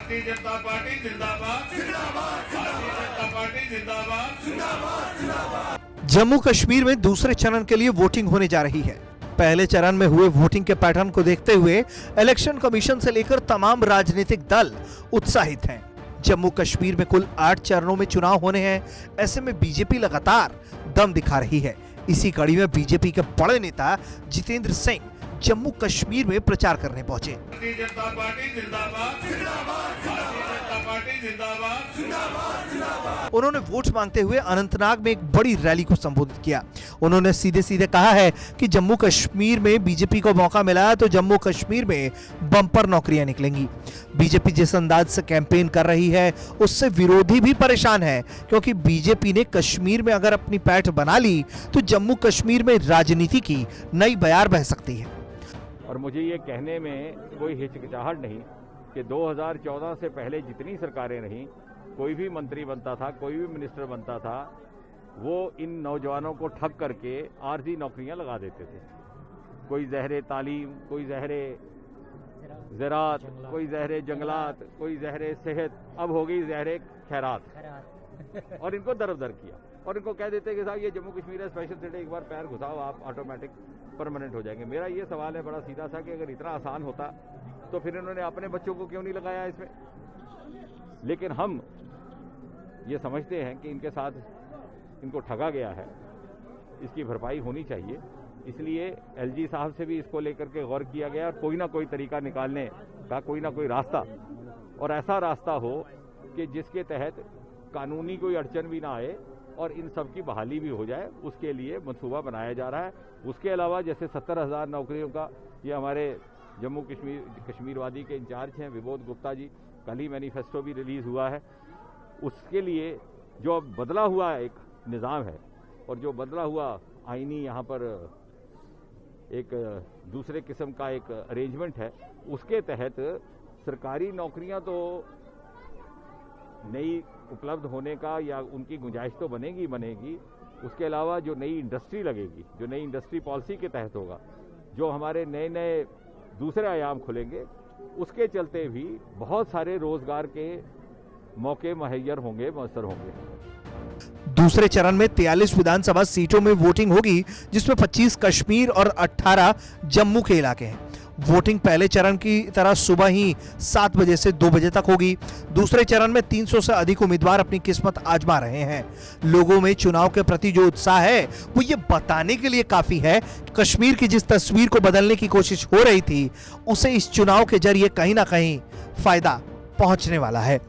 Bharatiya Janata party जिंदाबाद जिंदाबाद, Bharatiya Janata party जिंदाबाद जिंदाबाद जिंदाबाद। जम्मू कश्मीर में दूसरे चरण के लिए वोटिंग होने जा रही है। पहले चरण में हुए वोटिंग के पैटर्न को देखते हुए इलेक्शन कमीशन से लेकर तमाम राजनीतिक दल उत्साहित हैं। जम्मू कश्मीर में कुल 8 चरणों में चुनाव होने हैं। ऐसे में बीजेपी लगातार दम दिखा रही है। इसी कड़ी में बीजेपी के बड़े नेता जितेंद्र सिंह जम्मू कश्मीर में प्रचार करने पहुंचे। भारतीय जनता पार्टी जिंदाबाद जिंदाबाद, भारतीय जनता पार्टी जिंदाबाद जिंदाबाद जिंदाबाद। उन्होंने वोट मांगते हुए अनंतनाग में एक बड़ी रैली को संबोधित किया। उन्होंने सीधे सीधे कहा है कि जम्मू कश्मीर में बीजेपी को मौका मिला है तो जम्मू कश्मीर में बम्पर नौकरियां निकलेंगी। बीजेपी जिस अंदाज से कैंपेन कर रही है उससे विरोधी भी परेशान है, क्योंकि बीजेपी ने कश्मीर में अगर अपनी पैठ बना ली तो जम्मू कश्मीर में राजनीति की नई बयार बह सकती है। और मुझे ये कहने में कोई हिचकिचाहट नहीं कि 2014 से पहले जितनी सरकारें रहीं, कोई भी मंत्री बनता था, कोई भी मिनिस्टर बनता था, वो इन नौजवानों को ठग करके आर्जी नौकरियां लगा देते थे। कोई ज़हरे तालीम, कोई ज़हरे ज़रात, कोई ज़हरे जंगलात, कोई ज़हरे सेहत, अब हो गई ज़हरे खैरात। और इनको दरबदर किया और इनको कह देते कि साहब ये जम्मू कश्मीर है, स्पेशल स्टेट, एक बार पैर घुसाओ आप ऑटोमेटिक परमानेंट हो जाएंगे। मेरा ये सवाल है बड़ा सीधा सा कि अगर इतना आसान होता तो फिर इन्होंने अपने बच्चों को क्यों नहीं लगाया इसमें। लेकिन हम ये समझते हैं कि इनके साथ इनको ठगा गया है, इसकी भरपाई होनी चाहिए। इसलिए एलजी साहब से भी इसको लेकर के गौर किया गया और कोई ना कोई तरीका निकालने का कोई ना कोई रास्ता, और ऐसा रास्ता हो कि जिसके तहत कानूनी कोई अड़चन भी ना आए और इन सब की बहाली भी हो जाए, उसके लिए मंसूबा बनाया जा रहा है। उसके अलावा जैसे 70,000 नौकरियों का ये हमारे जम्मू कश्मीर वादी के इंचार्ज हैं विबोध गुप्ता जी, कल ही मैनिफेस्टो भी रिलीज हुआ है। उसके लिए जो बदला हुआ एक निज़ाम है और जो बदला हुआ आईनी यहाँ पर एक दूसरे किस्म का एक अरेंजमेंट है, उसके तहत सरकारी नौकरियाँ तो नई उपलब्ध होने का या उनकी गुंजाइश तो बनेगी। उसके अलावा जो नई इंडस्ट्री लगेगी, जो नई इंडस्ट्री पॉलिसी के तहत होगा, जो हमारे नए नए दूसरे आयाम खुलेंगे, उसके चलते भी बहुत सारे रोजगार के मौके मुहैयर होंगे, मयसर होंगे। दूसरे चरण में 43 विधानसभा सीटों में वोटिंग होगी, जिसमें 25 कश्मीर और 18 जम्मू के इलाके हैं। वोटिंग पहले चरण की तरह सुबह ही 7 बजे से 2 बजे तक होगी। दूसरे चरण में 300 से अधिक उम्मीदवार अपनी किस्मत आजमा रहे हैं। लोगों में चुनाव के प्रति जो उत्साह है वो ये बताने के लिए काफी है, कश्मीर की जिस तस्वीर को बदलने की कोशिश हो रही थी उसे इस चुनाव के जरिए कहीं ना कहीं फायदा पहुंचने वाला है।